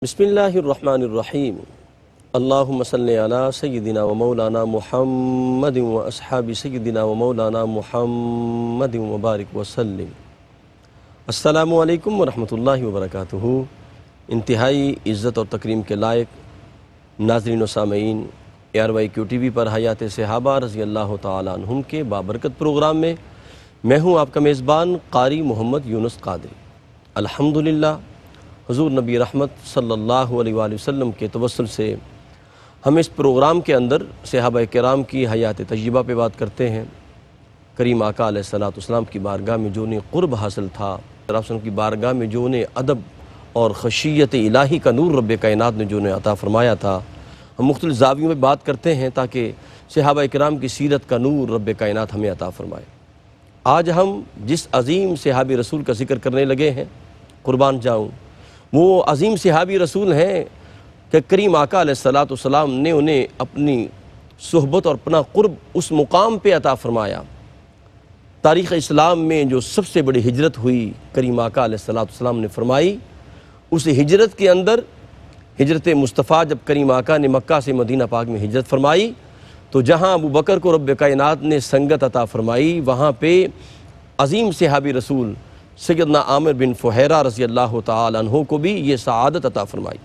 بسم اللہ الرحمن الرحیم اللہم صلی علی سیدنا و مولانا محمد و اصحاب سیدنا و مولانا محمد وبارک وسلم۔ السلام علیکم ورحمۃ اللہ وبرکاتہ۔ انتہائی عزت اور تکریم کے لائق ناظرین و سامعین، ARYQ TV پر حیات صحابہ رضی اللہ تعالیٰ عنہم کے بابرکت پروگرام میں میں ہوں آپ کا میزبان قاری محمد یونس قادری۔ الحمدللہ حضور نبی رحمت صلی اللہ علیہ وآلہ وسلم کے توسل سے ہم اس پروگرام کے اندر صحابہ کرام کی حیات طیبہ پہ بات کرتے ہیں۔ کریم آقا علیہ الصلوۃ والسلام کی بارگاہ میں جو انہیں قرب حاصل تھا، رسول کی بارگاہ میں جو انہیں ادب اور خشیت الہی کا نور رب کائنات نے جو انہیں عطا فرمایا تھا، ہم مختلف زاویوں میں بات کرتے ہیں تاکہ صحابہ کرام کی سیرت کا نور رب کائنات ہمیں عطا فرمائے۔ آج ہم جس عظیم صحابی رسول کا ذکر کرنے لگے ہیں، قربان جاؤں، وہ عظیم صحابی رسول ہیں کہ کریم آقا علیہ الصلوۃ والسلام نے انہیں اپنی صحبت اور اپنا قرب اس مقام پہ عطا فرمایا۔ تاریخ اسلام میں جو سب سے بڑی ہجرت ہوئی کریم آقا علیہ الصلوۃ والسلام نے فرمائی، اس ہجرت کے اندر ہجرت مصطفیٰ جب کریم آقا نے مکہ سے مدینہ پاک میں ہجرت فرمائی تو جہاں ابو بکر کو رب کائنات نے سنگت عطا فرمائی، وہاں پہ عظیم صحابی رسول سیدنا عامر بن فہیرہ رضی اللہ تعالیٰ عنہ کو بھی یہ سعادت عطا فرمائی۔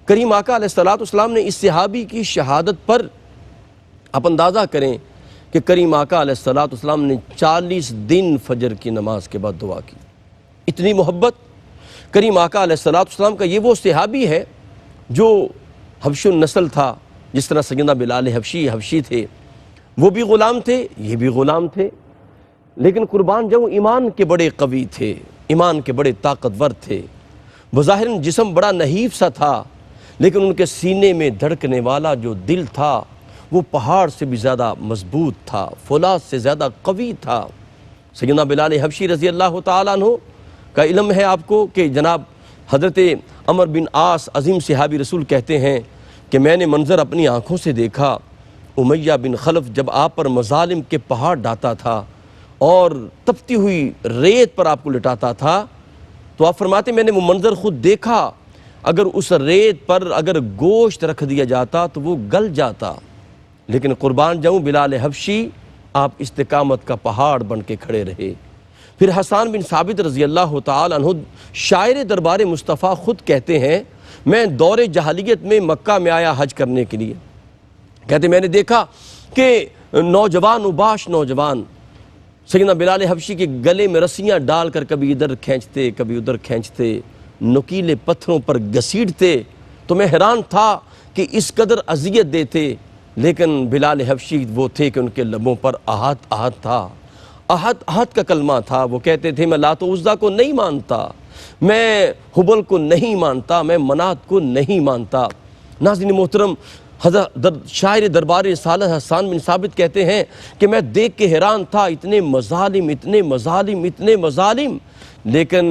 کریم آقا علیہ الصلوۃ والسلام نے اس صحابی کی شہادت پر آپ اندازہ کریں کہ کریم آقا علیہ الصلوۃ والسلام نے 40 دن فجر کی نماز کے بعد دعا کی۔ اتنی محبت کریم آقا علیہ الصلوۃ والسلام کا یہ وہ صحابی ہے جو حبش النسل تھا، جس طرح سیدنا بلال حبشی تھے، وہ بھی غلام تھے، یہ بھی غلام تھے، لیکن قربان جاؤں ایمان کے بڑے قوی تھے، ایمان کے بڑے طاقتور تھے۔ بظاہر جسم بڑا نحیف سا تھا، لیکن ان کے سینے میں دھڑکنے والا جو دل تھا وہ پہاڑ سے بھی زیادہ مضبوط تھا، فولاد سے زیادہ قوی تھا۔ سیدنا بلال حبشی رضی اللہ تعالیٰ عنہ کا علم ہے آپ کو کہ جناب حضرت عمر بن عاص عظیم صحابی رسول کہتے ہیں کہ میں نے منظر اپنی آنکھوں سے دیکھا، امیہ بن خلف جب آپ پر مظالم کے پہاڑ ڈاتا تھا اور تپتی ہوئی ریت پر آپ کو لٹاتا تھا، تو آپ فرماتے میں نے وہ منظر خود دیکھا، اگر اس ریت پر اگر گوشت رکھ دیا جاتا تو وہ گل جاتا، لیکن قربان جاؤں بلال حبشی آپ استقامت کا پہاڑ بن کے کھڑے رہے۔ پھر حسان بن ثابت رضی اللہ تعالیٰ عنہ شاعر دربار مصطفیٰ خود کہتے ہیں میں دور جاہلیت میں مکہ میں آیا حج کرنے کے لیے، کہتے میں نے دیکھا کہ نوجوان وباش نوجوان سیدنا بلال حبشی کے گلے میں رسیاں ڈال کر کبھی ادھر کھینچتے کبھی ادھر کھینچتے، نوکیلے پتھروں پر گھسیٹتے، تو میں حیران تھا کہ اس قدر اذیت دیتے، لیکن بلال حبشی وہ تھے کہ ان کے لبوں پر احد احد تھا، احد احد کا کلمہ تھا۔ وہ کہتے تھے میں لات و عزیٰ کو نہیں مانتا، میں حبل کو نہیں مانتا، میں منات کو نہیں مانتا۔ ناظرین محترم، حضرت شاعر دربار رسالت حسان بن ثابت کہتے ہیں کہ میں دیکھ کے حیران تھا، اتنے مظالم اتنے مظالم اتنے مظالم، لیکن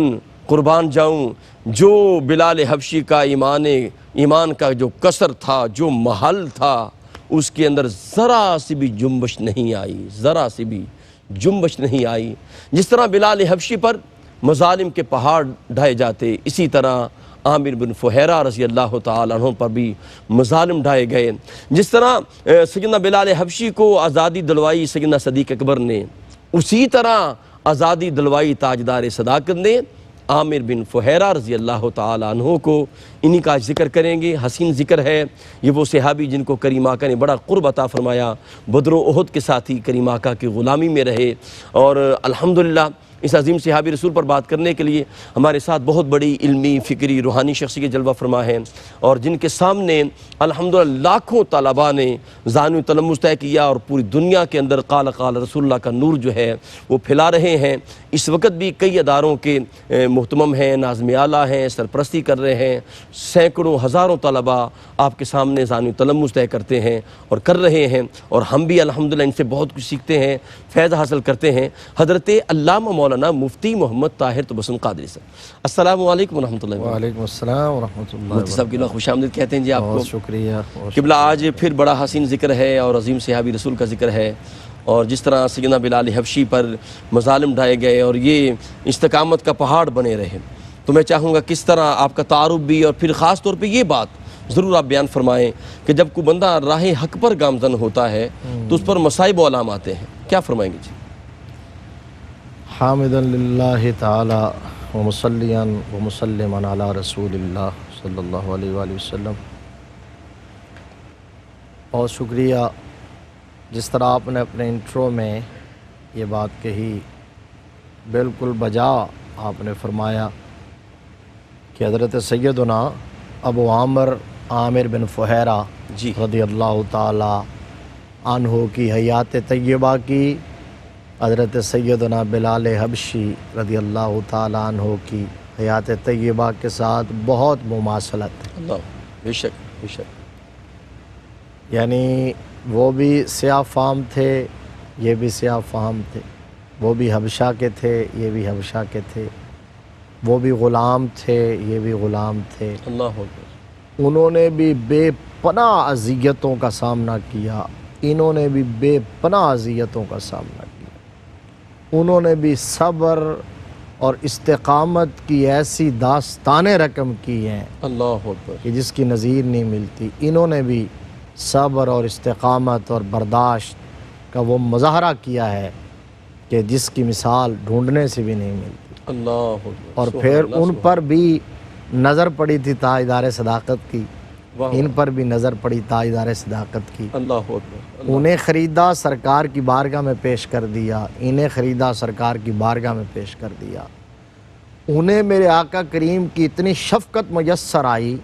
قربان جاؤں جو بلال حبشی کا ایمان کا جو کسر تھا، جو محل تھا، اس کے اندر ذرا سی بھی جنبش نہیں آئی، ذرا سی بھی جنبش نہیں آئی۔ جس طرح بلال حبشی پر مظالم کے پہاڑ ڈھائے جاتے، اسی طرح عامر بن فہیرہ رضی اللہ تعالیٰ عنہ پر بھی مظالم ڈھائے گئے۔ جس طرح سیدنا بلال حبشی کو آزادی دلوائی سیدنا صدیق اکبر نے، اسی طرح آزادی دلوائی تاجدار صداقت نے عامر بن فہیرہ رضی اللہ تعالیٰ عنہ کو۔ انہی کا ذکر کریں گے، حسین ذکر ہے، یہ وہ صحابی جن کو کریم آقا نے بڑا قرب عطا فرمایا، بدر و احد کے ساتھی کریم آقا کی غلامی میں رہے، اور الحمدللہ اس عظیم صحابی رسول پر بات کرنے کے لیے ہمارے ساتھ بہت بڑی علمی فکری روحانی شخصیت جلوہ فرما ہیں، اور جن کے سامنے الحمدللہ لاکھوں طلباء نے ذہن و تلمذ طے کیا، اور پوری دنیا کے اندر قال قال رسول اللہ کا نور جو ہے وہ پھیلا رہے ہیں۔ اس وقت بھی کئی اداروں کے محتمم ہیں، ناظم اعلیٰ ہیں، سرپرستی کر رہے ہیں، سینکڑوں ہزاروں طلباء آپ کے سامنے ذہن و تلمذ طے کرتے ہیں اور کر رہے ہیں، اور ہم بھی الحمدللہ ان سے بہت کچھ سیکھتے ہیں، فیض حاصل کرتے ہیں۔ حضرت علامہ مولانا مفتی محمد طاہر تبسم قادری صاحب، السلام علیکم ورحمۃ اللہ۔ وعلیکم السلام ورحمۃ اللہ۔ مفتی صاحب قبلہ خوش آمدید کہتے ہیں جی آپ کو۔ بہت شکریہ قبلہ آج پھر بڑا حسین ذکر ہے اور عظیم صحابی رسول کا ذکر ہے، اور جس طرح سیدنا بلال حبشی پر مظالم ڈھائے گئے اور یہ استقامت کا پہاڑ بنے رہے، تو میں چاہوں گا کس طرح آپ کا تعارف بھی، اور پھر خاص طور پہ یہ بات ضرور آپ بیان فرمائیں کہ جب کوئی بندہ راہ حق پر گامزن ہوتا ہے تو اس پر مصائب و علام آتے ہیں، کیا فرمائیں گے جی؟ حامدا للہ تعالی و مصلیاً و مسلما علی رسول اللہ صلی اللہ علیہ وآلہ وسلم۔ بہت شکریہ، جس طرح آپ نے اپنے انٹرو میں یہ بات کہی بالکل بجا آپ نے فرمایا کہ حضرت سیدنا ابو عامر بن فہیرہ جی رضی اللہ تعالی عنہ کی حیات طیبہ کی، حضرت سیدنا بلال حبشی رضی اللہ تعالی عنہ کی حیات طیبہ کے ساتھ بہت مماثلت ہے۔ اللہ، بے شک بے شک۔ یعنی وہ بھی سیاہ فام تھے، یہ بھی سیاہ فام تھے، وہ بھی حبشہ کے تھے، یہ بھی حبشہ کے تھے، وہ بھی غلام تھے، یہ بھی غلام تھے۔ اللہ اکبر۔ انہوں نے بھی بے پناہ اذیتوں کا سامنا کیا، انہوں نے بھی بے پناہ اذیتوں کا سامنا کیا، انہوں نے بھی صبر اور استقامت کی ایسی داستانیں رقم کی ہیں اللہ اکبر۔ کہ جس کی نظیر نہیں ملتی۔ انہوں نے بھی صبر اور استقامت اور برداشت کا وہ مظاہرہ کیا ہے کہ جس کی مثال ڈھونڈنے سے بھی نہیں ملتی۔ اللہ اکبر۔ اور سبحان پھر اللہ، ان سبحان پر بھی نظر پڑی تھی تاجدار صداقت کی، واہ ان پر بھی نظر پڑی تاجدار صداقت کی۔ اللہ اکبر۔ اللہ، انہیں خریدا، سرکار کی بارگاہ میں پیش کر دیا، انہیں خریدا، سرکار کی بارگاہ میں پیش کر دیا۔ انہیں میرے آقا کریم کی اتنی شفقت میسر آئی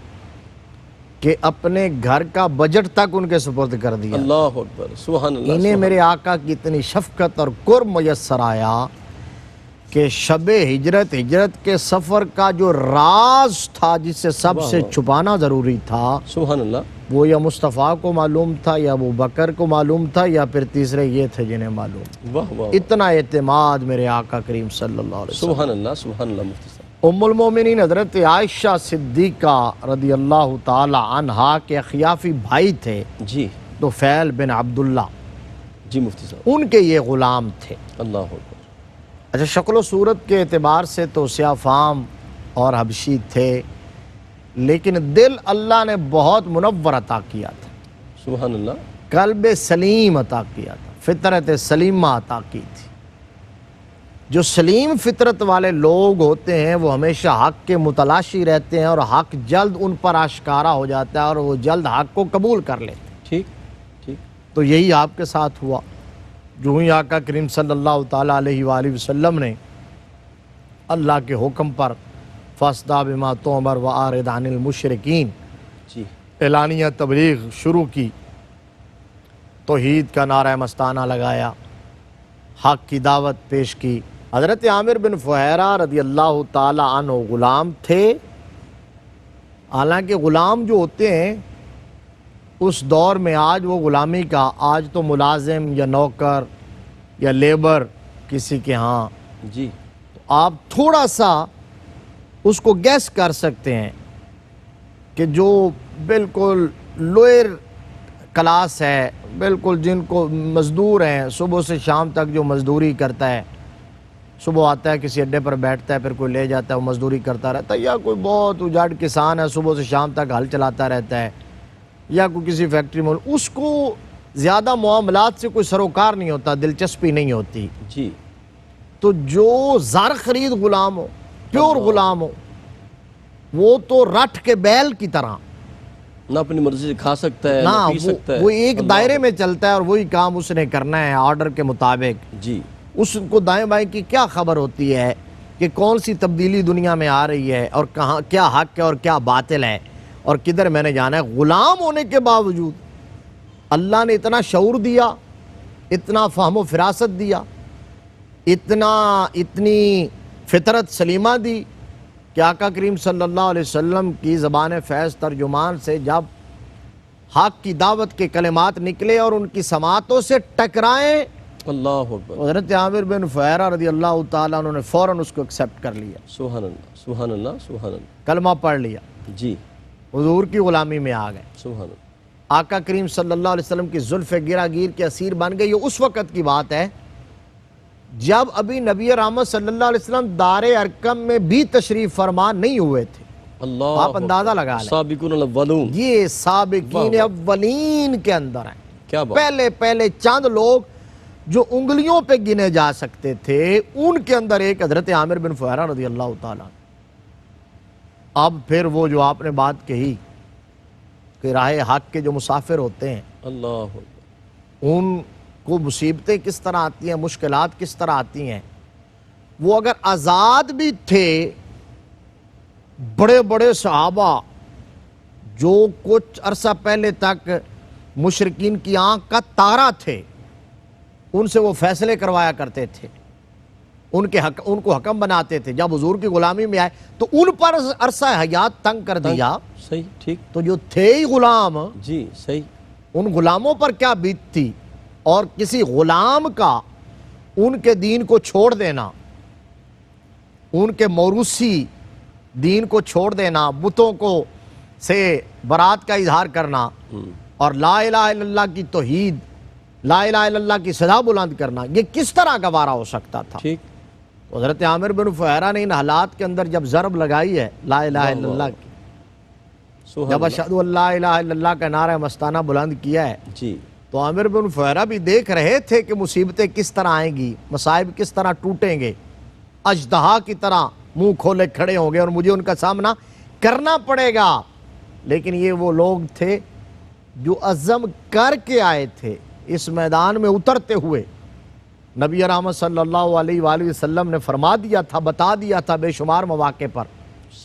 کہ اپنے گھر کا بجٹ تک ان کے سپرد کر دیا۔ اللہ اکبر، سبحان اللہ۔ انہیں سبحان میرے آقا کی اتنی شفقت اور قرب میسر آیا کہ شب ہجرت کے سفر کا جو راز تھا جس سے سب واہ سے واہ۔ چھپانا ضروری تھا، سبحان اللہ۔ وہ یا مصطفیٰ کو معلوم تھا، یا ابو بکر کو معلوم تھا، یا پھر تیسرے یہ تھے جنہیں معلوم۔ واہ واہ۔ اتنا اعتماد میرے آقا کریم صلی اللہ علیہ وسلم۔ سبحان اللہ، سبحان اللہ مفتی صاحب۔ ام المومنین حضرت عائشہ صدیقہ رضی اللہ تعالی عنہا کے اخیافی بھائی تھے جی طفیل بن عبداللہ، جی مفتی صاحب۔ ان کے یہ غلام تھے۔ اللہ اکبر۔ اچھا، شکل و صورت کے اعتبار سے تو سیاہ فام اور حبشی تھے، لیکن دل اللہ نے بہت منور عطا کیا تھا، سبحان اللہ۔ قلب سلیم عطا کیا تھا، فطرت سلیمہ عطا کی تھی۔ جو سلیم فطرت والے لوگ ہوتے ہیں وہ ہمیشہ حق کے متلاشی رہتے ہیں، اور حق جلد ان پر آشکارا ہو جاتا ہے اور وہ جلد حق کو قبول کر لیتے ہیں۔ ٹھیک ٹھیک۔ تو یہی آپ کے ساتھ ہوا۔ جو ہی آقا کریم صلی اللہ تعالیٰ علیہ وآلہ وسلم نے اللہ کے حکم پر فاصدع بما تؤمر وأعرض عن المشرکین جی اعلانیہ تبلیغ شروع کی، توحید کا نعرہ مستانہ لگایا، حق کی دعوت پیش کی۔ حضرت عامر بن فہیرہ رضی اللہ تعالی عنہ غلام تھے، حالانکہ غلام جو ہوتے ہیں اس دور میں، آج وہ غلامی کا، آج تو ملازم یا نوکر یا لیبر کسی کے ہاں، جی آپ تھوڑا سا اس کو گیس کر سکتے ہیں کہ جو بالکل لوئر کلاس ہے، بالکل جن کو مزدور ہیں، صبح سے شام تک جو مزدوری کرتا ہے، صبح آتا ہے کسی اڈے پر بیٹھتا ہے، پھر کوئی لے جاتا ہے، وہ مزدوری کرتا رہتا ہے، یا کوئی بہت اجاڑ کسان ہے، صبح سے شام تک ہل چلاتا رہتا ہے، یا کوئی کسی فیکٹری میں، اس کو زیادہ معاملات سے کوئی سروکار نہیں ہوتا، دلچسپی نہیں ہوتی۔ جی۔ تو جو زر خرید غلام ہو، پیور غلام ہو، وہ تو رٹ کے بیل کی طرح نہ اپنی مرضی سے کھا سکتا ہے، نہ نہ پی سکتا ہے۔ وہ ایک اللہ دائرے میں چلتا ہے اور وہی کام اس نے کرنا ہے آرڈر کے مطابق۔ جی اس کو دائیں بائیں کی کیا خبر ہوتی ہے کہ کون سی تبدیلی دنیا میں آ رہی ہے، اور کہاں کیا حق ہے اور کیا باطل ہے، اور کدھر میں نے جانا ہے۔ غلام ہونے کے باوجود اللہ نے اتنا شعور دیا، اتنا فہم و فراست دیا، اتنی فطرت سلیمہ دی کہ آقا کریم صلی اللہ علیہ وسلم کی زبان فیض ترجمان سے جب حق کی دعوت کے کلمات نکلے اور ان کی سماعتوں سے ٹکرائیں، اللہ اکبر۔ حضرت عامر بن فہیرہ رضی اللہ تعالیٰ عنہ نے فوراً اس کو ایکسیپٹ کر لیا، سبحان اللہ، سبحان اللہ، سبحان اللہ۔ کلمہ پڑھ لیا، جی حضور کی غلامی میں آ گئے، سبحان اللہ۔ آقا کریم صلی اللہ علیہ وسلم کی زلف گرا گیر کے اسیر بن گئے۔ یہ اس وقت کی بات ہے جب ابھی نبی رحمت صلی اللہ علیہ وسلم دار ارقم میں بھی تشریف فرما نہیں ہوئے تھے. اللہ آپ اندازہ لگا لیں. سابقون الاولون. یہ سابقین اولین کے اندر ہیں. کیا بات. پہلے چند لوگ جو انگلیوں پہ گنے جا سکتے تھے، ان کے اندر ایک حضرت عامر بن فہیرہ رضی اللہ تعالیٰ. اب پھر وہ جو آپ نے بات کہی کہ راہ حق کے جو مسافر ہوتے ہیں، اللہ ان کو مصیبتیں کس طرح آتی ہیں، مشکلات کس طرح آتی ہیں. وہ اگر آزاد بھی تھے، بڑے بڑے صحابہ جو کچھ عرصہ پہلے تک مشرکین کی آنکھ کا تارا تھے، ان سے وہ فیصلے کروایا کرتے تھے، ان کو حکم بناتے تھے. جب حضور کی غلامی میں آئے تو ان پر عرصہ حیات تنگ کر دیا. صحیح ٹھیک. تو جو تھے ہی غلام، جی صحیح. ان غلاموں پر کیا بیت تھی. اور کسی غلام کا ان کے دین کو چھوڑ دینا، ان کے موروثی دین کو چھوڑ دینا، بتوں کو سے برات کا اظہار کرنا اور لا الہ الا اللہ کی توحید، لا الہ الا اللہ کی صدا بلند کرنا، یہ کس طرح گوارا ہو سکتا تھا. ٹھیک. حضرت عامر بن فہیرہ نے ان حالات کے اندر جب ضرب لگائی ہے لا الہ الا اللہ کی، جب اشہد ان لا الہ الا اللہ کا نعرہ مستانہ بلند کیا ہے، جی تو عامر بن فہیرہ بھی دیکھ رہے تھے کہ مصیبتیں کس طرح آئیں گی، مصائب کس طرح ٹوٹیں گے، اژدہا کی طرح منہ کھولے کھڑے ہوں گے اور مجھے ان کا سامنا کرنا پڑے گا. لیکن یہ وہ لوگ تھے جو عزم کر کے آئے تھے اس میدان میں اترتے ہوئے. نبی رحمت صلی اللہ علیہ وآلہ وسلم نے فرما دیا تھا، بتا دیا تھا بے شمار مواقع پر.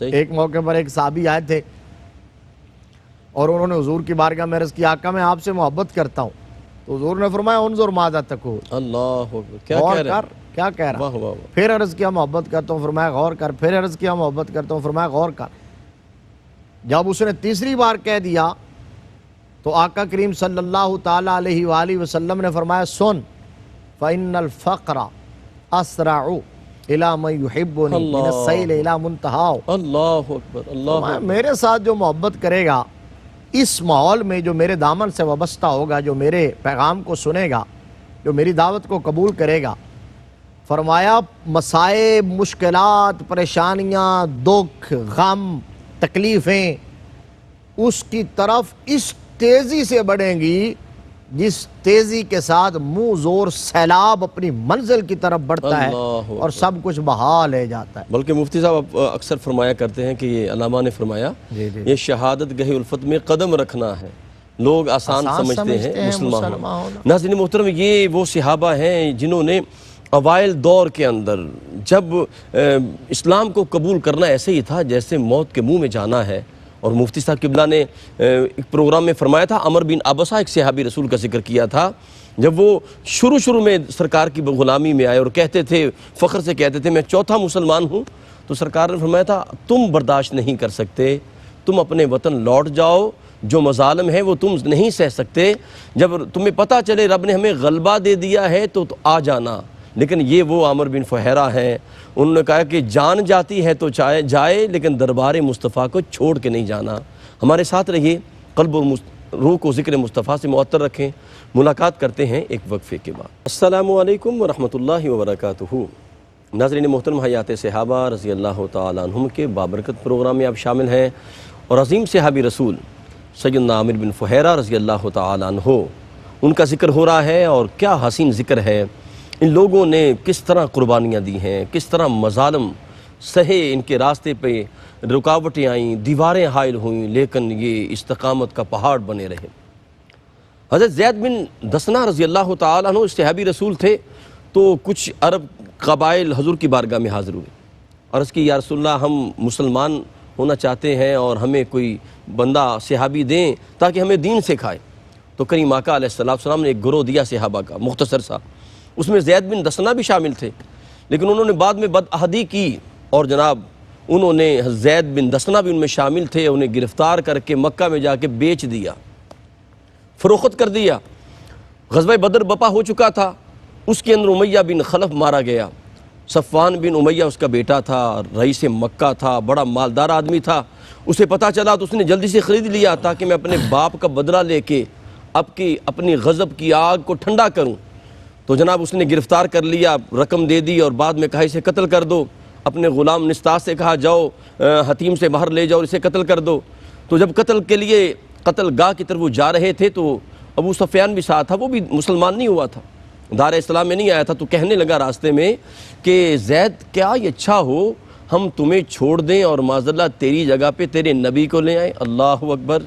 ایک موقع پر ایک صحابی آئے تھے اور انہوں نے حضور کی بارگاہ میں عرض کیا، آقا میں آپ سے محبت کرتا ہوں. تو حضور نے فرمایا انظر ماذا تقول. اللہ کیا غور کہہ رہے کر، کیا کہہ رہا. واہ واہ. پھر عرض کیا محبت کرتا ہوں، فرمایا غور کر. پھر عرض کیا محبت کرتا ہوں، فرمایا غور کر. جب اس نے تیسری بار کہہ دیا تو آقا کریم صلی اللہ تعالی علیہ وآلہ وسلم نے فرمایا سن فَإِنَّ الْفَقْرَ أَسْرَعُ إِلَى مَنْ يُحِبُّنِي مِنَ السَّيْلِ إِلَى مُنْتَهَاهُ. اللہ اکبر. اللہ میرے ساتھ جو محبت کرے گا اس ماحول میں، جو میرے دامن سے وابستہ ہوگا، جو میرے پیغام کو سنے گا، جو میری دعوت کو قبول کرے گا، فرمایا مصائب، مشکلات، پریشانیاں، دکھ، غم، تکلیفیں اس کی طرف اس تیزی سے بڑھیں گی جس تیزی کے ساتھ منہ زور سیلاب اپنی منزل کی طرف بڑھتا ہے اور سب کچھ بہا لے جاتا ہے. بلکہ مفتی صاحب اکثر فرمایا کرتے ہیں کہ یہ علامہ نے فرمایا یہ شہادت گہ الفت میں قدم رکھنا ہے. لوگ آسان سمجھتے ہیں مسلمان ہونا. ناظرین محترم، یہ وہ صحابہ ہیں جنہوں نے اوائل دور کے اندر جب اسلام کو قبول کرنا ایسے ہی تھا جیسے موت کے منہ میں جانا ہے. اور مفتی صاحب قبلہ نے ایک پروگرام میں فرمایا تھا، عمر بن عبسہ ایک صحابی رسول کا ذکر کیا تھا، جب وہ شروع میں سرکار کی غلامی میں آئے اور کہتے تھے، فخر سے کہتے تھے میں چوتھا مسلمان ہوں، تو سرکار نے فرمایا تھا تم برداشت نہیں کر سکتے، تم اپنے وطن لوٹ جاؤ، جو مظالم ہے وہ تم نہیں سہ سکتے، جب تمہیں پتہ چلے رب نے ہمیں غلبہ دے دیا ہے تو آ جانا. لیکن یہ وہ عامر بن فہیرہ ہیں، انہوں نے کہا کہ جان جاتی ہے تو جائے لیکن دربار مصطفیٰ کو چھوڑ کے نہیں جانا. ہمارے ساتھ رہیے، قلب و روح کو ذکر مصطفیٰ سے معطر رکھیں. ملاقات کرتے ہیں ایک وقفے کے بعد. السلام علیکم ورحمۃ اللہ وبرکاتہ. ناظرین محترم، حیات صحابہ رضی اللہ تعالیٰ عنہم کے بابرکت پروگرام میں آپ شامل ہیں اور عظیم صحابی رسول سیدنا عامر بن فہیرہ رضی اللہ تعالیٰ عنہ، ان کا ذکر ہو رہا ہے. اور کیا حسین ذکر ہے، ان لوگوں نے کس طرح قربانیاں دی ہیں، کس طرح مظالم سہے، ان کے راستے پہ رکاوٹیں آئیں، دیواریں حائل ہوئیں، لیکن یہ استقامت کا پہاڑ بنے رہے. حضرت زید بن دسنہ رضی اللہ تعالیٰ عنہ صحابی رسول تھے، تو کچھ عرب قبائل حضور کی بارگاہ میں حاضر ہوئے. عرض کی یا رسول اللہ، ہم مسلمان ہونا چاہتے ہیں اور ہمیں کوئی بندہ صحابی دیں تاکہ ہمیں دین سکھائے. تو کریم آقا علیہ السلام نے ایک گروہ دیا صحابہ کا مختصر سا، اس میں زید بن دسنہ بھی شامل تھے، لیکن انہوں نے بعد میں بدعہدی کی اور جناب انہوں نے زید بن دسنہ بھی ان میں شامل تھے، انہیں گرفتار کر کے مکہ میں جا کے بیچ دیا، فروخت کر دیا. غزوہ بدر بپا ہو چکا تھا، اس کے اندر امیہ بن خلف مارا گیا. صفوان بن امیہ اس کا بیٹا تھا، رئیس مکہ تھا، بڑا مالدار آدمی تھا. اسے پتہ چلا تو اس نے جلدی سے خرید لیا تاکہ میں اپنے باپ کا بدلہ لے کے اپنی غضب کی آگ کو ٹھنڈا کروں. تو جناب اس نے گرفتار کر لیا، رقم دے دی اور بعد میں کہا اسے قتل کر دو، اپنے غلام نسطاس سے کہا جاؤ حتیم سے باہر لے جاؤ اور اسے قتل کر دو۔ تو جب قتل کے لیے قتل گاہ کی طرف وہ جا رہے تھے تو ابو سفیان بھی ساتھ تھا، وہ بھی مسلمان نہیں ہوا تھا، دار اسلام میں نہیں آیا تھا، تو کہنے لگا راستے میں کہ زید کیا یہ اچھا ہو ہم تمہیں چھوڑ دیں اور معاذ اللہ تیری جگہ پہ تیرے نبی کو لے آئیں۔ اللہ اکبر۔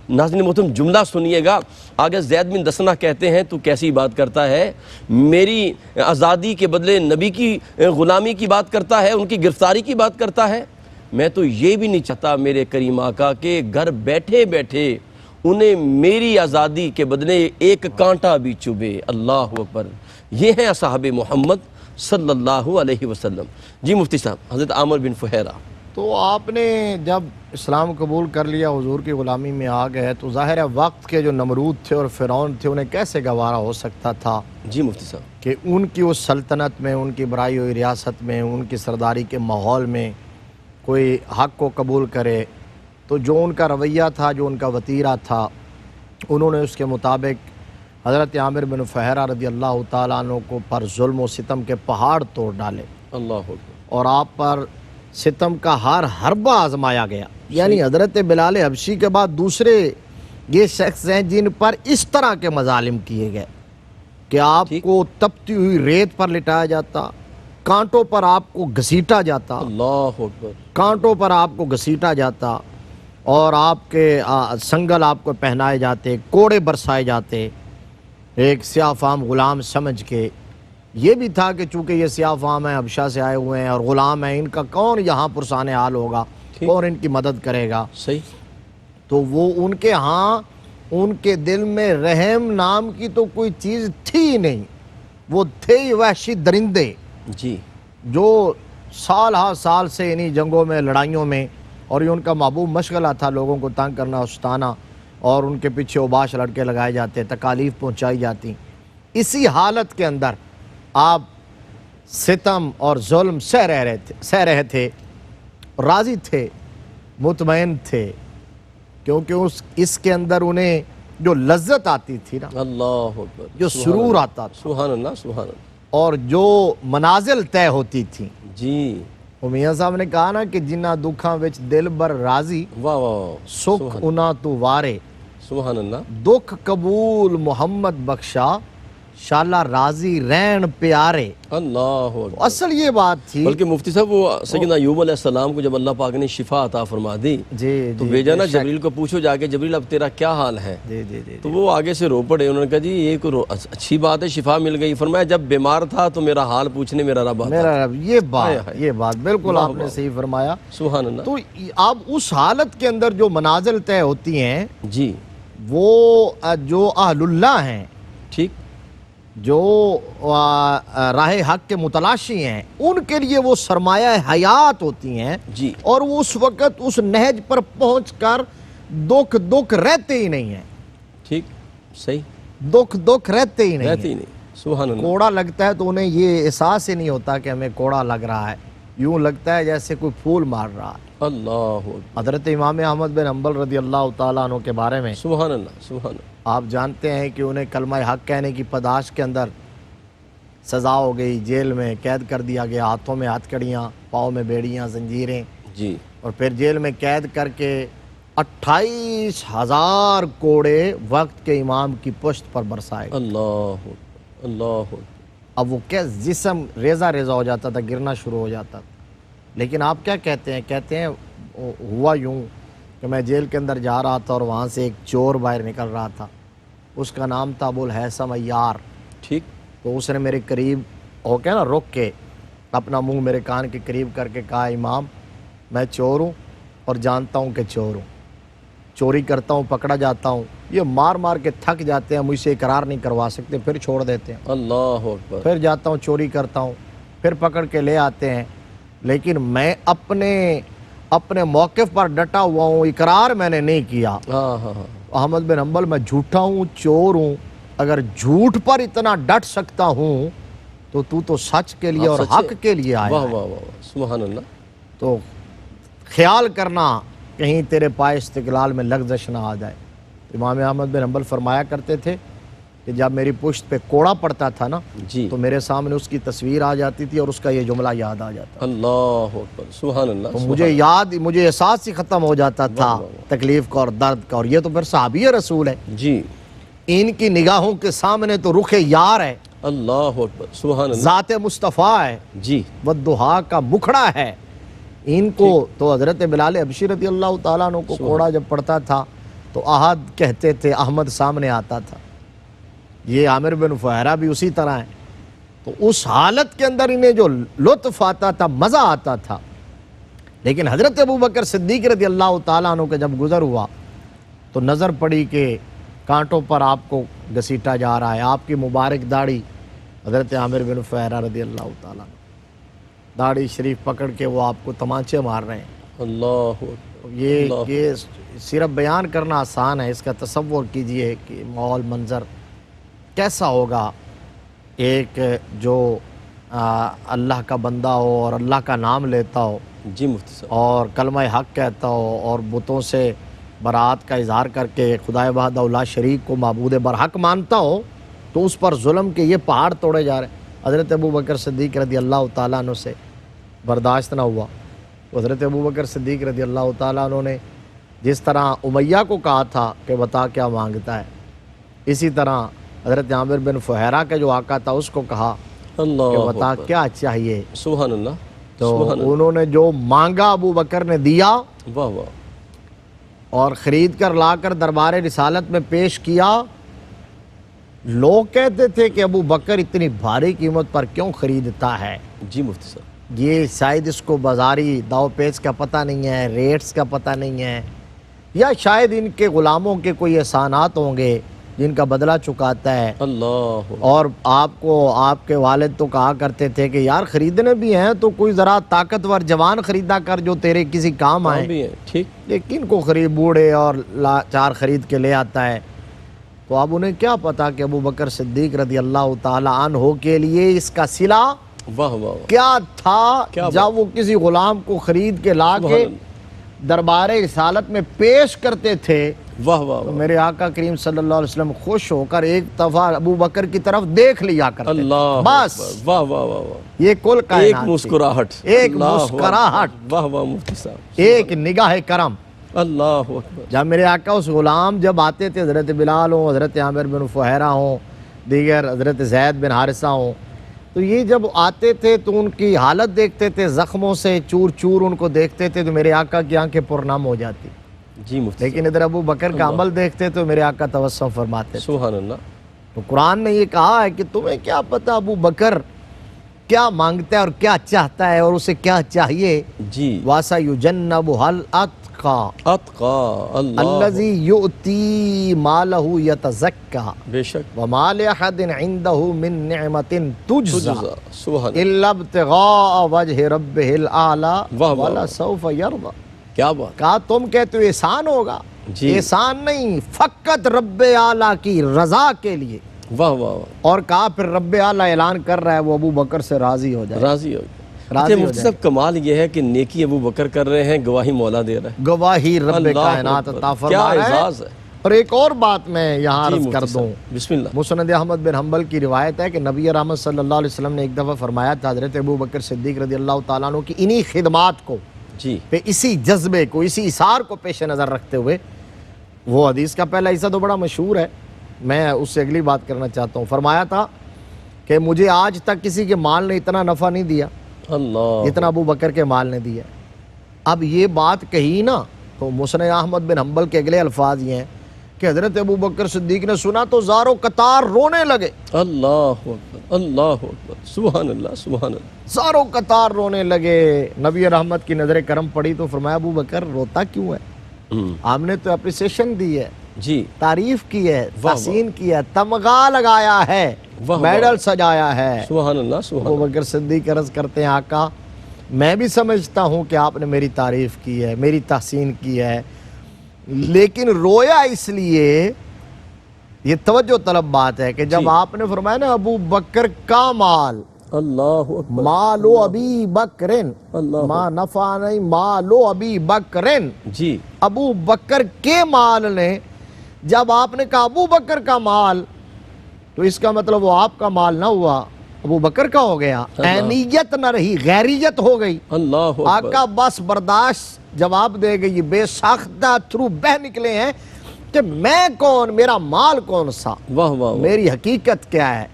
ناظرین محترم جملہ سنیے گا، آگے زید بن دسنہ کہتے ہیں تو کیسی بات کرتا ہے، میری آزادی کے بدلے نبی کی غلامی کی بات کرتا ہے، ان کی گرفتاری کی بات کرتا ہے۔ میں تو یہ بھی نہیں چاہتا میرے کریم آقا کہ گھر بیٹھے بیٹھے انہیں میری آزادی کے بدلے ایک کانٹا بھی چبھے۔ اللہ اکبر۔ یہ ہیں اصحاب محمد صلی اللہ علیہ وسلم۔ جی مفتی صاحب، حضرت عامر بن فہیرہ۔ تو آپ نے جب اسلام قبول کر لیا، حضور کی غلامی میں آ گئے، تو ظاہر ہے وقت کے جو نمرود تھے اور فرعون تھے انہیں کیسے گوارا ہو سکتا تھا جی مفتی صاحب کہ ان کی اس سلطنت میں، ان کی برائی ہوئی ریاست میں، ان کی سرداری کے ماحول میں کوئی حق کو قبول کرے۔ تو جو ان کا رویہ تھا، جو ان کا وتیرہ تھا، انہوں نے اس کے مطابق حضرت عامر بن فہیرہ رضی اللہ تعالیٰ عنہ کو پر ظلم و ستم کے پہاڑ توڑ ڈالے، اللہ اکبر۔ اور آپ پر ستم کا ہر حربہ آزمایا گیا۔ یعنی حضرت بلال حبشی کے بعد دوسرے یہ شخص ہیں جن پر اس طرح کے مظالم کیے گئے کہ آپ کو تپتی ہوئی ریت پر لٹایا جاتا، کانٹوں پر آپ کو گھسیٹا جاتا، اللہ اکبر، کانٹوں پر آپ کو گھسیٹا جاتا، اور آپ کے سنگل آپ کو پہنائے جاتے، کوڑے برسائے جاتے، ایک سیاہ فام غلام سمجھ کے۔ یہ بھی تھا کہ چونکہ یہ سیاہ فام ہیں، حبشہ سے آئے ہوئے ہیں اور غلام ہیں، ان کا کون یہاں پرسان حال ہوگا، کون ان کی مدد کرے گا۔ صحیح۔ تو وہ ان کے ہاں ان کے دل میں رحم نام کی تو کوئی چیز تھی نہیں، وہ تھے ہی وحشی درندے جی جو سال ہا سال سے انہی جنگوں میں، لڑائیوں میں، اور یہ ان کا محبوب مشغلہ تھا، لوگوں کو تنگ کرنا، ستانا، اور ان کے پیچھے اوباش لڑکے لگائے جاتے، تکالیف پہنچائی جاتی۔ اسی حالت کے اندر آپ ستم اور ظلم سہ رہے تھے، راضی تھے، مطمئن تھے، کیونکہ اس کے اندر انہیں جو لذت آتی تھی نا، اللہ اکبر، جو سرور آتا تھا، سبحان اللہ سبحان اللہ، اور جو منازل طے ہوتی تھی۔ جی وہ میاں صاحب نے کہا نا کہ جنہ دکھاں وچ دل بر راضی، واہ واہ، سکھ انہاں تو وارے، سبحان اللہ، دکھ قبول محمد بخشا، شالا راضی رہن پیارے۔ اللہ اکبر۔ اصل یہ بات تھی، بلکہ مفتی صاحب وہ سیدنا ایوب علیہ السلام کو جب اللہ پاک نے شفا عطا فرما دی جی تو بھیجا نا جبریل کو، پوچھو جا کے جبریل اب تیرا کیا حال ہے؟ جی جی جی تو وہ آگے سے رو پڑے، انہوں نے کہا جی یہ کوئی اچھی بات ہے، شفا مل گئی۔ فرمایا جب بیمار تھا تو میرا حال پوچھنے میرا رب آتا۔ میرا رب، یہ بات بالکل آپ نے صحیح فرمایا۔ سبحان اللہ۔ تو اب اس حالت کے اندر جو منازل طے ہوتی ہیں، جی وہ جو اہل اللہ ہیں، ٹھیک، جو راہ حق کے متلاشی ہیں، ان کے لیے وہ سرمایہ حیات ہوتی ہیں، جی، اور وہ اس وقت اس نہج پر پہنچ کر دکھ رہتے ہی نہیں ہیں، ٹھیک، صحیح، دکھ رہتے ہی نہیں رہتی ہیں۔ نہیں، سبحان اللہ، کوڑا لگتا ہے تو انہیں یہ احساس ہی نہیں ہوتا کہ ہمیں کوڑا لگ رہا ہے، یوں لگتا ہے جیسے کوئی پھول مار رہا ہے۔ اللہ اکبر، حضرت امام احمد بن حنبل رضی اللہ تعالیٰ عنہ کے بارے میں سبحان اللہ سبحان اللہ، آپ جانتے ہیں کہ انہیں کلمہ حق کہنے کی پاداش کے اندر سزا ہو گئی، جیل میں قید کر دیا گیا، ہاتھوں میں ہتھ کڑیاں، پاؤں میں بیڑیاں، زنجیریں، جی، اور پھر جیل میں قید کر کے 28,000 کوڑے وقت کے امام کی پشت پر برسائے۔ اللہ اکبر، اللہ اکبر، اب وہ کیا جسم ریزہ ہو جاتا تھا، گرنا شروع ہو جاتا تھا۔ لیکن آپ کیا کہتے ہیں؟ کہتے ہیں ہوا یوں کہ میں جیل کے اندر جا رہا تھا اور وہاں سے ایک چور باہر نکل رہا تھا، اس کا نام تھا ابو الحیثم عیار۔ ٹھیک، تو اس نے میرے قریب ہو کے نا رک کے اپنا منہ میرے کان کے قریب کر کے کہا، امام میں چور ہوں اور جانتا ہوں کہ چور ہوں، چوری کرتا ہوں، پکڑا جاتا ہوں، یہ مار کے تھک جاتے ہیں، مجھ سے اقرار نہیں کروا سکتے، پھر چھوڑ دیتے ہیں، اللہ اکبر، پھر جاتا ہوں چوری کرتا ہوں، پھر پکڑ کے لے آتے ہیں، لیکن میں اپنے موقف پر ڈٹا ہوا ہوں، اقرار میں نے نہیں کیا۔ ہاں ہاں ہاں، احمد بن حنبل میں جھوٹا ہوں، چور ہوں، اگر جھوٹ پر اتنا ڈٹ سکتا ہوں تو سچ کے لیے اور حق کے لیے آیا واہ ہے۔ واہ واہ، سبحان اللہ، تو خیال کرنا کہیں تیرے پائے استقلال میں لغزش نہ آ جائے۔ امام احمد بن حنبل فرمایا کرتے تھے کہ جب میری پشت پہ کوڑا پڑتا تھا نا جی تو میرے سامنے اس کی تصویر آ جاتی تھی اور اس کا یہ جملہ یاد آ جاتا، اللہ اکبر، سبحان اللہ، تو مجھے احساس ہی ختم ہو جاتا تھا تکلیف کا اور درد کا۔ اور یہ تو پھر صحابی رسول ہے، جی ان کی نگاہوں کے سامنے تو رخ یار ہے، اللہ اکبر، سبحان اللہ، ذات مصطفیٰ ہے، جی والضحیٰ کا مکھڑا ہے۔ ان کو تو حضرت بلال حبشی رضی اللہ تعالیٰ عنہ کو کوڑا جب پڑتا تھا تو احد کہتے تھے، احمد سامنے آتا تھا۔ یہ عامر بن فہیرہ بھی اسی طرح ہے۔ تو اس حالت کے اندر انہیں جو لطف آتا تھا، مزہ آتا تھا۔ لیکن حضرت ابوبکر صدیق رضی اللہ تعالیٰ عنہ کا جب گزر ہوا تو نظر پڑی کہ کانٹوں پر آپ کو گھسیٹا جا رہا ہے، آپ کی مبارک داڑھی، حضرت عامر بن فہیرہ رضی اللہ تعالیٰ عنہ داڑھی شریف پکڑ کے وہ آپ کو تمانچے مار رہے ہیں۔ اللہ اکبر، یہ صرف بیان کرنا آسان ہے، اس کا تصور کیجئے کہ ماحول منظر کیسا ہوگا۔ ایک جو اللہ کا بندہ ہو اور اللہ کا نام لیتا ہو جی مفتی صاحب، اور کلمہ حق کہتا ہو اور بتوں سے برات کا اظہار کر کے خدائے وحدہ لا شریک کو معبود برحق مانتا ہو، تو اس پر ظلم کے یہ پہاڑ توڑے جا رہے ہیں۔ حضرت ابوبکر صدیق رضی اللہ تعالیٰ عنہ سے برداشت نہ ہوا۔ حضرت ابوبکر صدیق رضی اللہ تعالیٰ عنہ نے جس طرح امیہ کو کہا تھا کہ بتا کیا مانگتا ہے، اسی طرح حضرت عامر بن فہیرہ کا جو آقا تھا اس کو کہا کہ اللہ بتا اکبر، کیا چاہیے۔ سبحان اللہ، تو سبحان اللہ، انہوں نے جو مانگا ابوبکر نے دیا واہ واہ، اور خرید کر لا کر دربار رسالت میں پیش کیا۔ لوگ کہتے تھے کہ ابو بکر اتنی بھاری قیمت پر کیوں خریدتا ہے، جی مفتی صاحب، یہ شاید اس کو بازاری داؤ پیچ کا پتہ نہیں ہے، ریٹس کا پتہ نہیں ہے، یا شاید ان کے غلاموں کے کوئی احسانات ہوں گے جن کا بدلہ چکاتا ہے۔ اللہ اکبر، اور آپ کو آپ کے والد تو کہا کرتے تھے کہ یار خریدنے بھی ہیں تو کوئی ذرا طاقتور جوان خریدا کر جو تیرے کسی کام آئے، بھی ہے، ٹھیک، لیکن کو خرید بوڑھے اور چار خرید کے لے آتا ہے۔ تو اب انہیں کیا پتا کہ ابوبکر صدیق رضی اللہ تعالی عنہ کے لیے اس کا صلہ واہ واہ واہ، کیا تھا کیا جب وہ کسی غلام کو خرید کے لا کے سبحان دربار رسالت میں پیش کرتے تھے۔ واہ واہ تو واہ، میرے آقا کریم صلی اللہ علیہ وسلم خوش ہو کر ایک دفعہ ابوبکر کی طرف دیکھ لیا کرتے تھے، اللہ بس اکبر، واہ واہ واہ واہ، یہ کل ایک کائنات تھی۔ مسکراہٹ، ایک اللہ مسکراہٹ، اکبر، واہ واہ مفتی صاحب، ایک نگاہ کرم۔ اللہ اکبر، جب میرے آقا اس غلام جب آتے تھے، حضرت بلال ہوں، حضرت عامر بن فہیرہ ہوں، دیگر حضرت زید بن حارثہ ہوں، تو یہ جب آتے تھے تو ان کی حالت دیکھتے تھے، زخموں سے چور چور ان کو دیکھتے تھے تو میرے آقا کی آنکھیں پرنم ہو جاتی۔ جی مفتی لیکن ادھر ابو بکر کا عمل دیکھتے تو میرے آقا تبسم فرماتے تھے۔ سبحان اللہ، تو قرآن نے یہ کہا ہے کہ تمہیں کیا پتہ ابو بکر کیا مانگتا ہے اور کیا چاہتا ہے اور اسے کیا چاہیے۔ جی، وَسَيُجَنَّبُهَا الْأَتْقَى اتقا، اللہ، الَّذِي يُؤْتِي مَالَهُ يَتَزَكَّى بے شک، وَمَا لِأَحَدٍ عِندَهُ مِن نِعْمَةٍ تُجْزَى تجزا، سبحان اللہ، إِلَّا ابْتِغَاءَ وَجْهِ رَبِّهِ الْأَعْلَى واہ واہ، وَلَسَوْفَ يَرْضَى۔ کیا بات، کہا تم کہتے ہو احسان ہوگا، جی، احسان نہیں، فقط رب اعلیٰ کی رضا کے لیے۔ واہ واہ واہ، اور کہا پھر رب اعلیٰ اعلان کر رہا ہے وہ ابو بکر سے راضی ہو جائے، راضی ہو گیا۔ راضی اچھا ہو مفتی جائے۔ صاحب، کمال یہ ہے کہ نیکی ابو بکر کر رہے ہیں، گواہی مولا دے رہا ہے، گواہی رب اللہ کائنات اکبر، عطا کیا فرما رہا ہے۔ اعزاز ہے، اور ایک اور بات میں یہاں جی عرض مفتی کر دوں، صاحب، بسم اللہ، مسند احمد بن حنبل کی روایت ہے کہ نبی رحمت صلی اللہ علیہ وسلم نے ایک دفعہ فرمایا تھا حضرت ابو بکر صدیق رضی اللہ تعالیٰ عنہ کی انہی خدمات کو جی، پہ، اسی جذبے کو، اسی اثار کو پیش نظر رکھتے ہوئے، وہ حدیث کا پہلا حصہ تو بڑا مشہور ہے، میں اس سے اگلی بات کرنا چاہتا ہوں۔ فرمایا تھا کہ مجھے آج تک کسی کے مال نے اتنا نفع نہیں دیا اللہ، جتنا ابو بکر کے مال نے دیا۔ اب یہ بات کہی نا تو مسند احمد بن حنبل کے اگلے الفاظ یہ ہیں کہ حضرت ابو بکر صدیق نے سنا تو زار و قطار رونے لگے، اللہ اکبر، اللہ اکبر، سبحان اللہ، سبحان اللہ، زار و قطار رونے لگے۔ نبی رحمت کی نظر کرم پڑی تو فرمایا ابو بکر روتا کیوں ہے؟ آپ نے تو اپریسیشن دی ہے، جی، تعریف کی ہے، واہ تحسین کی ہے، تمغہ لگایا ہے، واہ میڈل سجایا ہے۔ سبحان اللہ، سبحان ابو اللہ، بکر صدیق عرض کرتے ہیں آقا میں بھی سمجھتا ہوں کہ آپ نے میری تعریف کی ہے، میری تحسین کی ہے، لیکن رویا اس لیے، یہ توجہ طلب بات ہے کہ جب آپ نے فرمایا نا ابو بکر کا مال، اللہ اکبر، مالو ابی بکرن، اللہ ما نفع نہیں، مالو ابی بکرن، جی، ابو بکر کے مال نے، جب آپ نے کہا ابو بکر کا مال تو اس کا مطلب وہ آپ کا مال نہ ہوا، ابو بکر کا ہو گیا، عینیت نہ رہی، غیریت ہو گئی۔ اللہ اکبر۔ آقا بس برداشت جواب دے گئی، بے ساختہ تھرو بہ نکلے ہیں کہ میں کون، میرا مال کون سا، واہ واہ واہ، میری حقیقت کیا ہے،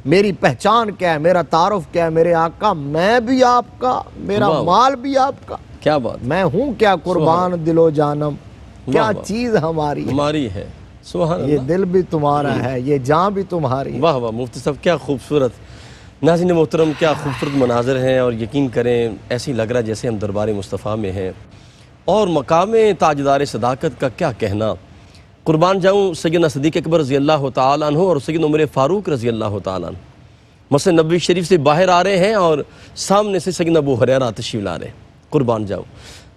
میری پہچان کیا ہے، میرا تعارف کیا ہے، میرے آقا میں بھی آپ کا، میرا واہ۔ مال بھی آپ کا، کیا بات، میں ہوں کیا قربان دل و جانم، کیا واہ واہ، چیز ہماری ہے، ہماری ہے، سبحان یہ اللہ، دل بھی تمہارا ہے، یہ جان بھی تمہاری ہے۔ واہ واہ مفتی صاحب کیا خوبصورت، ناظرین محترم کیا خوبصورت مناظر ہیں، اور یقین کریں ایسی لگ رہا جیسے ہم دربار مصطفیٰ میں ہیں، اور مقام تاجدار صداقت کا کیا کہنا۔ قربان جاؤں سیدنا صدیق اکبر رضی اللہ تعالیٰ عنہ اور سیدنا عمر فاروق رضی اللہ تعالیٰ عنہ مسجد نبوی شریف سے باہر آ رہے ہیں، اور سامنے سے سیدنا ابو ہریرہ تشریف لا رہے ہیں۔ قربان جاؤں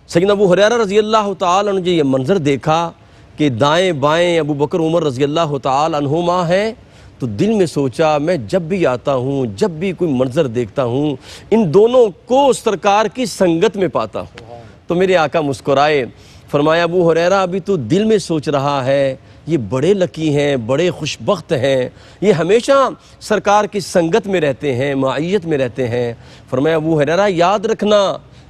سیدنا ابو ہریرہ رضی اللہ تعالیٰ عنہ نے یہ منظر دیکھا کہ دائیں بائیں ابو بکر عمر رضی اللہ تعالیٰ عنہما ہیں، تو دل میں سوچا میں جب بھی آتا ہوں، جب بھی کوئی منظر دیکھتا ہوں، ان دونوں کو سرکار کی سنگت میں پاتا ہوں۔ تو میرے آقا مسکرائے، فرمایا ابو ہریرہ ابھی تو دل میں سوچ رہا ہے، یہ بڑے لکی ہیں، بڑے خوشبخت ہیں، یہ ہمیشہ سرکار کی سنگت میں رہتے ہیں، معیت میں رہتے ہیں۔ فرمایا ابو ہریرہ یاد رکھنا،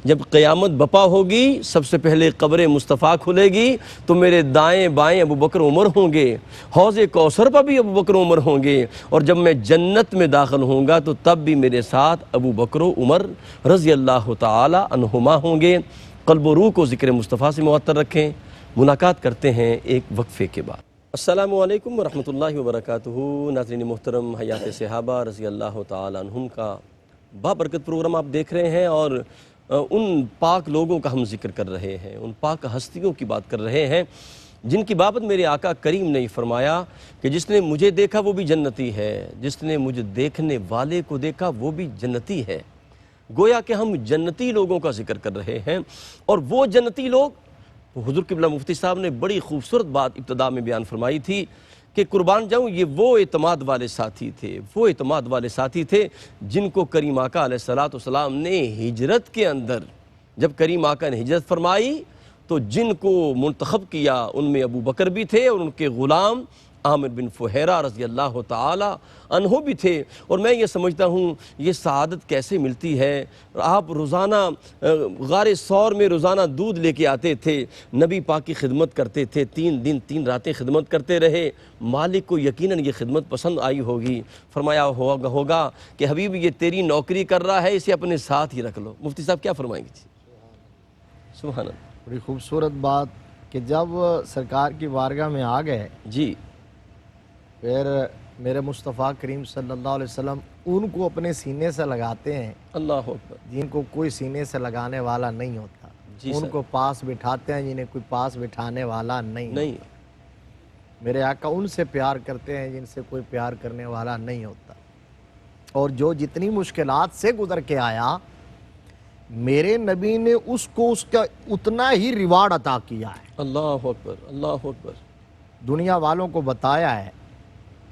جب قیامت بپا ہوگی سب سے پہلے قبر مصطفیٰ کھلے گی تو میرے دائیں بائیں ابو بکر عمر ہوں گے، حوض کوثر پر بھی ابو بکر عمر ہوں گے، اور جب میں جنت میں داخل ہوں گا تو تب بھی میرے ساتھ ابو بکر عمر رضی اللہ تعالی عنہما ہوں گے۔ قلب و روح کو ذکر مصطفیٰ سے معطر رکھیں۔ ملاقات کرتے ہیں ایک وقفے کے بعد۔ السلام علیکم ورحمۃ اللہ وبرکاتہ۔ ناظرین محترم، حیات صحابہ رضی اللہ تعالی عنہم کا بابرکت پروگرام آپ دیکھ رہے ہیں، اور ان پاک لوگوں کا ہم ذکر کر رہے ہیں، ان پاک ہستیوں کی بات کر رہے ہیں جن کی بابت میرے آقا کریم نے فرمایا کہ جس نے مجھے دیکھا وہ بھی جنتی ہے، جس نے مجھے دیکھنے والے کو دیکھا وہ بھی جنتی ہے۔ گویا کہ ہم جنتی لوگوں کا ذکر کر رہے ہیں، اور وہ جنتی لوگ حضور قبلہ مفتی صاحب نے بڑی خوبصورت بات ابتدا میں بیان فرمائی تھی کہ قربان جاؤں یہ وہ اعتماد والے ساتھی تھے، وہ اعتماد والے ساتھی تھے جن کو کریم آقا علیہ السلام نے ہجرت کے اندر، جب کریم آقا نے ہجرت فرمائی تو جن کو منتخب کیا ان میں ابو بکر بھی تھے، اور ان کے غلام عامر بن فہیرہ رضی اللہ تعالی عنہ بھی تھے۔ اور میں یہ سمجھتا ہوں یہ سعادت کیسے ملتی ہے۔ آپ روزانہ غار ثور میں روزانہ دودھ لے کے آتے تھے، نبی پاک کی خدمت کرتے تھے، 3 دن 3 راتیں خدمت کرتے رہے۔ مالک کو یقیناً یہ خدمت پسند آئی ہوگی، فرمایا ہوگا کہ حبیب یہ تیری نوکری کر رہا ہے، اسے اپنے ساتھ ہی رکھ لو۔ مفتی صاحب کیا فرمائیں گے؟ سبحان اللہ، بڑی خوبصورت بات کہ جب سرکار کی بارگاہ میں آ گئے جی، پھر میرے مصطفیٰ کریم صلی اللہ علیہ وسلم ان کو اپنے سینے سے لگاتے ہیں اللہ اکبر، جن کو کوئی سینے سے لگانے والا نہیں ہوتا، جی ان سر، کو پاس بٹھاتے ہیں جنہیں کوئی پاس بٹھانے والا نہیں۔ میرے آقا ان سے پیار کرتے ہیں جن سے کوئی پیار کرنے والا نہیں ہوتا، اور جو جتنی مشکلات سے گزر کے آیا میرے نبی نے اس کو اس کا اتنا ہی ریوارڈ عطا کیا ہے۔ اللہ اکبر، اللہ اکبر، دنیا والوں کو بتایا ہے،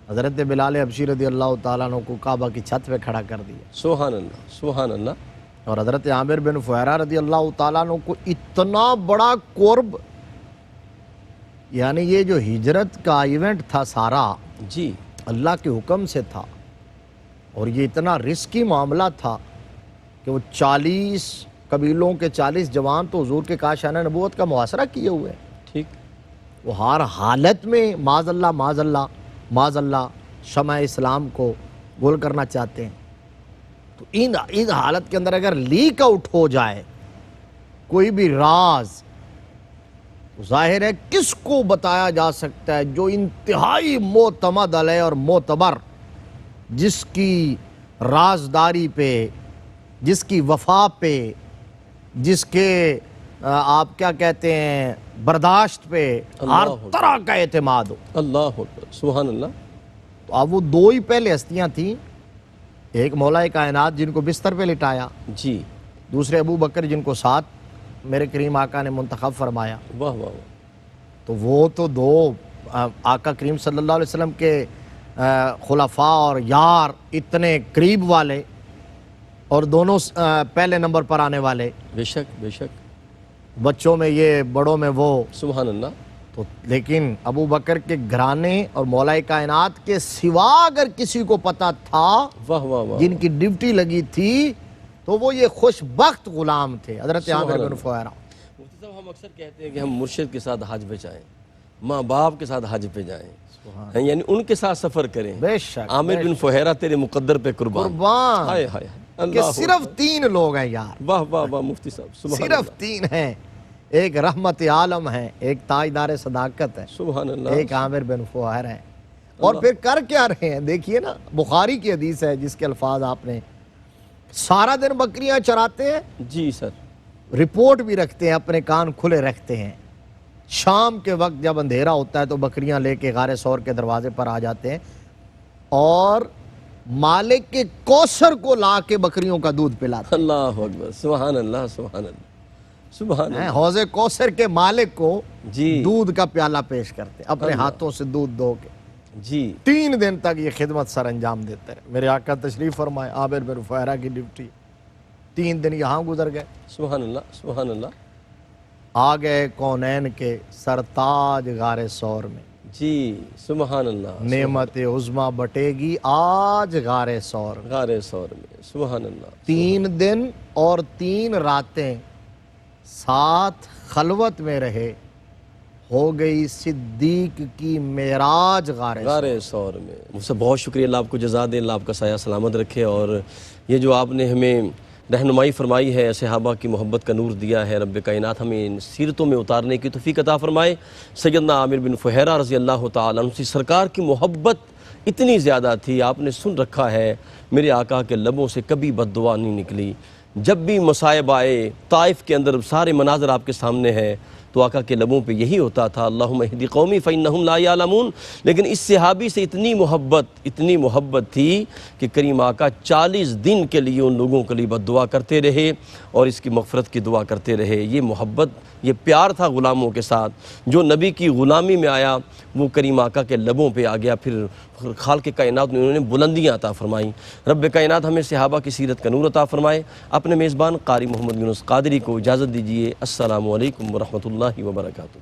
حضرت بلال حبشی رضی اللہ تعالیٰ عنہ کو کعبہ کی چھت پہ کھڑا کر دیا، سبحان اللہ، سبحان اللہ، اور حضرت عامر بن فہیرہ رضی اللہ تعالیٰ عنہ کو اتنا بڑا قرب، یعنی یہ جو ہجرت کا ایونٹ تھا سارا جی، اللہ کے حکم سے تھا، اور یہ اتنا رسکی معاملہ تھا کہ وہ 40 قبیلوں کے 40 جوان تو حضور کے کاشانہ نبوت کا محاصرہ کیے ہوئے ہیں، ٹھیک، وہ ہر حالت میں معاذ اللہ معاذ اللہ معاذ اللہ شمع اسلام کو گول کرنا چاہتے ہیں۔ تو ان حالت کے اندر اگر لیک آؤٹ ہو جائے کوئی بھی راز، ظاہر ہے کس کو بتایا جا سکتا ہے جو انتہائی معتمد علیہ اور معتبر، جس کی رازداری پہ، جس کی وفا پہ، جس کے آپ کیا کہتے ہیں برداشت پہ ہر طرح کا اعتماد ہو۔ اللہ اکبر، سبحان اللہ۔ تو اب وہ 2 ہی پہلے ہستیاں تھیں، ایک مولا کائنات جن کو بستر پہ لٹایا، جی، دوسرے ابو بکر جن کو ساتھ میرے کریم آقا نے منتخب فرمایا۔ واہ واہ واہ، تو وہ تو 2 آقا کریم صلی اللہ علیہ وسلم کے خلفاء اور یار اتنے قریب والے، اور دونوں پہلے نمبر پر آنے والے، بے شک بے شک، بچوں میں یہ بڑوں میں وہ، سبحان اللہ، تو لیکن ابو بکر کے گھرانے اور مولا کائنات کے سوا اگر کسی کو پتہ تھا واہ واہ واہ، جن کی ڈیوٹی لگی تھی تو وہ یہ خوش بخت غلام تھے، حضرت عامر بن فہیرہ۔ مفتی صاحب ہم اکثر کہتے ہیں کہ ہم مرشد کے ساتھ حج پہ جائیں، ماں باپ کے ساتھ حج پہ جائیں، یعنی ان کے ساتھ سفر کریں۔ بے شک عامر بن فہیرہ تیرے مقدر پہ قربان، قربان ہائے ہائے ہائے، کہ اللہ صرف 3 لوگ ہیں یار، واہ واہ واہ مفتی صاحب، سبحان صرف 3 ہیں، ایک رحمت عالم ہے، ایک تاجدار صداقت ہے، سبحان اللہ، ایک عامر بن فہیرہ ہے۔ اور پھر کر کیا رہے ہیں؟ دیکھیے نا، بخاری کی حدیث ہے جس کے الفاظ آپ نے، سارا دن بکریاں چراتے ہیں، جی سر، رپورٹ بھی رکھتے ہیں، اپنے کان کھلے رکھتے ہیں، شام کے وقت جب اندھیرا ہوتا ہے تو بکریاں لے کے غار ثور کے دروازے پر آ جاتے ہیں اور مالک کے کوثر کو لا کے بکریوں کا دودھ پلاتے اللہ اکبر، سبحان اللہ سبحان اللہ سبحان ہیں، اللہ، حوض کوثر کے مالک کو جی دودھ کا پیالہ پیش کرتے ہیں اپنے ہاتھوں سے دودھ دو کے۔ جی 3 دن تک یہ خدمت سر انجام دیتے رہے۔ میرے آقا تشریف فرمائے، عامر بن فہیرہ کی ڈیوٹی، 3 دن یہاں گزر گئے، سبحان اللہ سبحان اللہ، آ گئے کونین کے سرتاج غار ثور میں۔ جی سبحان اللہ، نعمت عظمیٰ بٹے گی آج غار ثور میں۔ غار ثور میں، سبحان اللہ، 3 دن اور 3 راتیں ساتھ خلوت میں رہے، ہو گئی صدیق کی معراج غار ثور۔ غار ثور میں۔ مجھ سے بہت شکریہ، اللہ آپ کو جزا دے، اللہ آپ کا سایہ سلامت رکھے، اور یہ جو آپ نے ہمیں رہنمائی فرمائی ہے، صحابہ کی محبت کا نور دیا ہے، رب کائنات ہمیں ان سیرتوں میں اتارنے کی توفیق عطا فرمائے۔ سیدنا عامر بن فہیرہ رضی اللہ تعالیٰ عنہ سے سرکار کی محبت اتنی زیادہ تھی، آپ نے سن رکھا ہے میرے آقا کے لبوں سے کبھی بد دعا نہیں نکلی۔ جب بھی مصائب آئے، طائف کے اندر سارے مناظر آپ کے سامنے ہیں، تو آقا کے لبوں پہ یہی ہوتا تھا، اللہم اہدی قومی فإنہم لا یعلمون۔ لیکن اس صحابی سے اتنی محبت تھی کہ کریم آقا 40 دن کے لیے ان لوگوں کے لیے بد دعا کرتے رہے اور اس کی مغفرت کی دعا کرتے رہے۔ یہ محبت، یہ پیار تھا غلاموں کے ساتھ، جو نبی کی غلامی میں آیا وہ کریم آقا کے لبوں پہ آ گیا، پھر خالق کائنات نے انہوں نے بلندیاں عطا فرمائیں۔ رب کائنات ہمیں صحابہ کی سیرت کا نور عطا فرمائے۔ اپنے میزبان قاری محمد یونس قادری کو اجازت دیجیے۔ السلام علیکم ورحمۃ اللہ وبرکاتہ۔